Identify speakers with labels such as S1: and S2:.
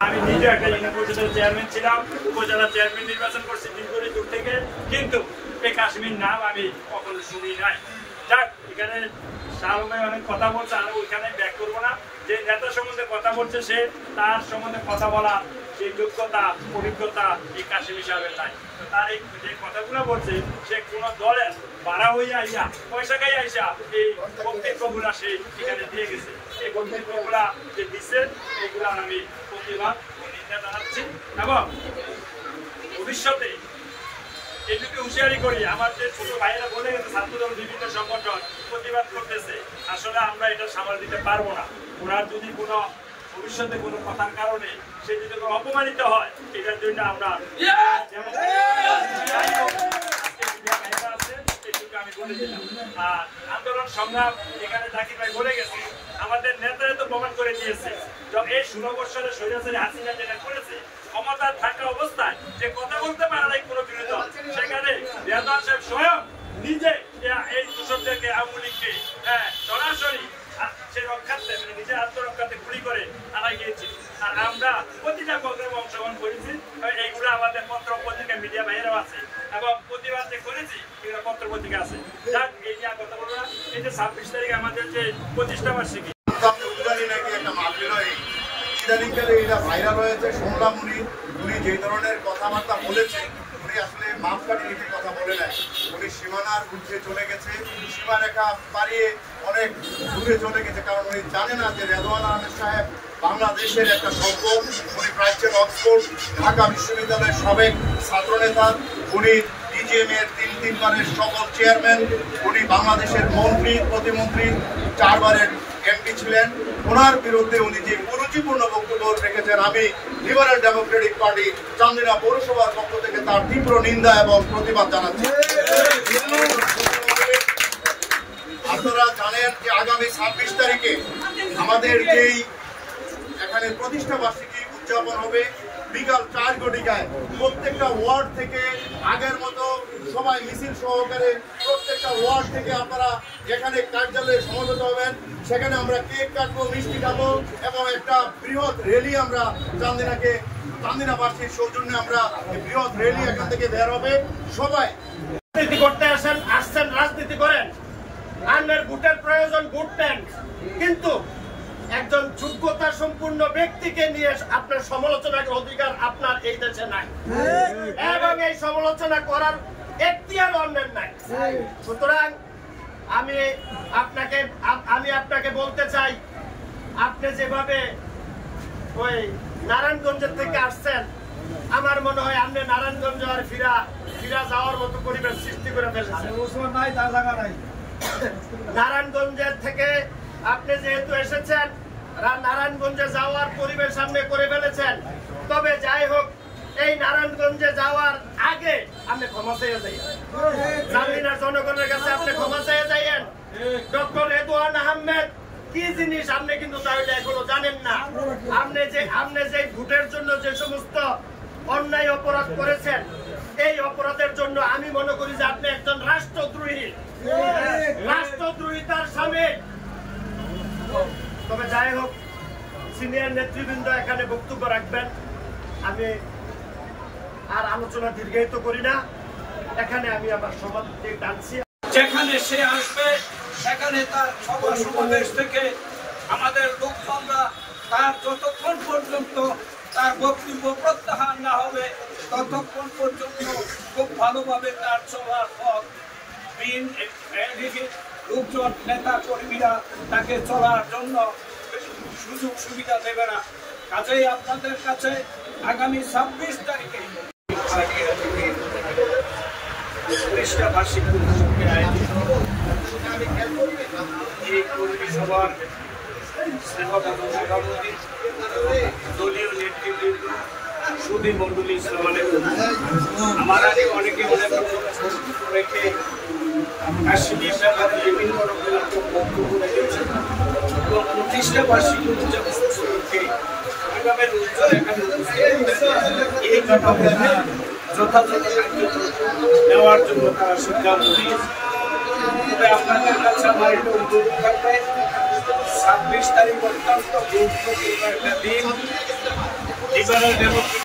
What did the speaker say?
S1: আমি নিজে একটা ইউনিয়ন পরিষদের চেয়ারম্যান ছিলাম, উপজেলা চেয়ারম্যান নির্বাচন করছি দীর্ঘদিন থেকে, কিন্তু এই কাশ্মীর নাম আমি কখনো শুনি নাই। যাক, এখানে শাহরুখ অনেক কথা বলছে, আর ওইখানে ব্যাক করবো না। যে নেতা সম্বন্ধে কথা বলছে সে তার সম্বন্ধে কথা বলা সেই যোগ্যতা অভিজ্ঞতা এই কাশিম সাহেবের নাই। তার এই যে কথাগুলো বলছে সে কোনো দলের ভাড়া হইয়া আইয়া পয়সা খাই আইসা এই বক্তব্যগুলা সে এখানে দিয়ে গেছে। এই বক্তব্যগুলা যে দিচ্ছে এগুলা আমি প্রতিবাদ নিন্দা জানাচ্ছি এবং ভবিষ্যতে এটুকু হুঁশিয়ারি করি। আমার যে ছোট ভাইয়েরা বলে গেছে ছাত্রদল বিভিন্ন সংগঠন প্রতিবাদ করতেছে, আসলে আমরা এটা সামাল দিতে পারবো না। ওনার যদি কোনো ভবিষ্যতে কোনো কথার কারণে সে যদি অপমানিত হয় এটার জন্য আমরা আমি বলে দিলাম। আর আন্দোলন সংগ্রাম এখানে জাকির ভাই বলে গেছে, আমাদের নেতারা তো প্রমাণ করে দিয়েছে এই 16 বছরের স্বৈরাচারী হাসিনা যেটা করেছে, ক্ষমতা থাকা অবস্থায় যে কথা বলতে পারে না কোনো বিরোধী দল, সেখানে রেজওয়ান সাহেব স্বয়ং নিজে এই দূষকদেরকে আওয়ামী লীগকে সরাসরি সে রক্ষার্থে মানে নিজের আত্মরক্ষার্থে গুলি করে তারাই গিয়েছি। আর আমরা প্রতিটা প্রোগ্রামে অংশগ্রহণ করেছি, এইগুলো আমাদের পত্র পত্রিকা মিডিয়া বাইরেও আছে এবং প্রতিবাদ যে করেছি এগুলো পত্র পত্রিকা আছে। যাক, এই নিয়ে কথা বলবো না। এই যে 26 তারিখে আমাদের যে প্রতিষ্ঠা বার্ষিকী
S2: এটা ভাইরাল হয়েছে, শুনলাম উনি যে ধরনের কথাবার্তা বলেছেন উনি আসলে মাপকাঠি নীতির কথা বলে নেয়। উনি সীমানার ঊর্ধ্বে চলে গেছে, সীমারেখা পাড়িয়ে অনেক দূরে চলে গেছে, কারণ উনি জানে না যে রেজওয়ান আহমেদ সাহেব বাংলাদেশের একটা সম্পদ। উনি প্রাচ্যের অক্সফোর্ড ঢাকা বিশ্ববিদ্যালয়ের সাবেক ছাত্রনেতা, উনি ডিজিএম এর 3 বারের সকল চেয়ারম্যান, উনি বাংলাদেশের মন্ত্রী প্রতিমন্ত্রী 4 বারের এমপি ছিলেন। ওনার বিরুদ্ধে উনি যে কুরুচিপূর্ণ বক্তব্য রেখেছেন, আমি লিবারেল ডেমোক্রেটিক পার্টি চান্দিনা পৌরসভার পক্ষ থেকে তার তীব্র নিন্দা এবং প্রতিবাদ জানাচ্ছি। আপনারা জানেন যে আগামী 26 তারিখে আমাদের যেই এখানে প্রতিষ্ঠা বার্ষিকী উদযাপন হবে, বিকাল 4 ঘটিকায় প্রত্যেকটা ওয়ার্ড থেকে আগের মতো সবাই মিছিল সহকারে প্রত্যেকটা ওয়ার্ড থেকে আপনারা যেখানে কার্যালয়ে সমবেত হবেন সেখানে আমরা কেক কাটবো, মিষ্টি খাবো এবং একটা বৃহৎ র্যালি আমরা চান্দিনা বার্ষিক সৌজন্যে আমরা বৃহৎ র্যালি এখান থেকে বের হবে। সবাই
S3: রাজনীতি করতে আসছেন রাজনীতি করেন, আপনার ভোটের প্রয়োজন ভোট দেন, কিন্তু একজন যোগ্যতা সম্পূর্ণ ব্যক্তিকে নিয়ে আপনার সমালোচনার অধিকার আপনার এই দেশে নাই এবং এই সমালোচনা করার এখতিয়ার অন্যের নাই। সুতরাং আমি আপনাকে বলতে চাই, আপনি যেভাবে ওই নারায়ণগঞ্জের থেকে আসছেন, আমার মনে হয় আপনি নারায়ণগঞ্জ আর ফিরা যাওয়ার মতো পরিবেশ সৃষ্টি করে ফেলেছেন। নারায়ণগঞ্জের থেকে আপনি যেহেতু এসেছেন, নারায়ণগঞ্জে যাওয়ার পরিবেশ সামনে করে ফেলেছেন। তবে যাই হোক, এই নারায়ণগঞ্জে যাওয়ার আগে আপনি ক্ষমা চেয়ে যাইয়েন, চান্দিনার জনগণের কাছে আপনি ক্ষমা চেয়ে যাইয়েন। ডক্টর রেজওয়ান আহমেদ কি জিনিস আপনি কিন্তু তাহলে এখনো জানেন না। আপনি যে ভোটের জন্য যে সমস্ত অন্যায় অপরাধ করেছেন, এই অপরাধের জন্য আমি মনে করি যে আপনি একজন রাষ্ট্রদ্রোহী, রাষ্ট্রদ্রোহিতার সামিল। তবে যাই হোক, সিনিয়র নেতৃবৃন্দ এখানে বক্তব্য রাখবেন, আমি আর আলোচনা দীর্ঘায়িত করি না। এখানে আমি আমার সভাপতি টানছি।
S4: যেখানে সে আসবে সেখানে তার সভা সমাবেশ থেকে আমাদের লোকজনরা তার যতক্ষণ পর্যন্ত তার বক্তব্য প্রত্যাহার না হবে ততক্ষণ পর্যন্ত খুব ভালোভাবে তার চলার পথ লোকজন নেতা কর্মীরা তাকে চলার জন্য সুযোগ সুবিধা দেবে না। কাজেই আপনাদের কাছে আগামী 26 তারিখে প্রতিষ্ঠা বার্ষিকী উপলক্ষে আয়োজিত এই কর্মী সভার দলীয় নেতৃবৃন্দ সুধী মন্ডলী ইসলাম আমার আগে অনেকে রেখে কাশ্মীর ব্যাপারে বিভিন্ন রকমের বক্তব্য রেখেছেন এবং প্রতিষ্ঠা বার্ষিকী উদযাপন উপলক্ষে আগামের উজ্জ্বল এখানে এই ব্যাপারে যথাযথ কার্যক্রম নেওয়ার জন্য তারা সিদ্ধান্ত নিয়েছে। তবে আপনাদের কাছে আমার একটা অনুরোধ থাকবে, 26 তারিখ অত্যন্ত গুরুত্বপূর্ণ একটা দিন।
S1: এইবারের ডেমোক্রেটিক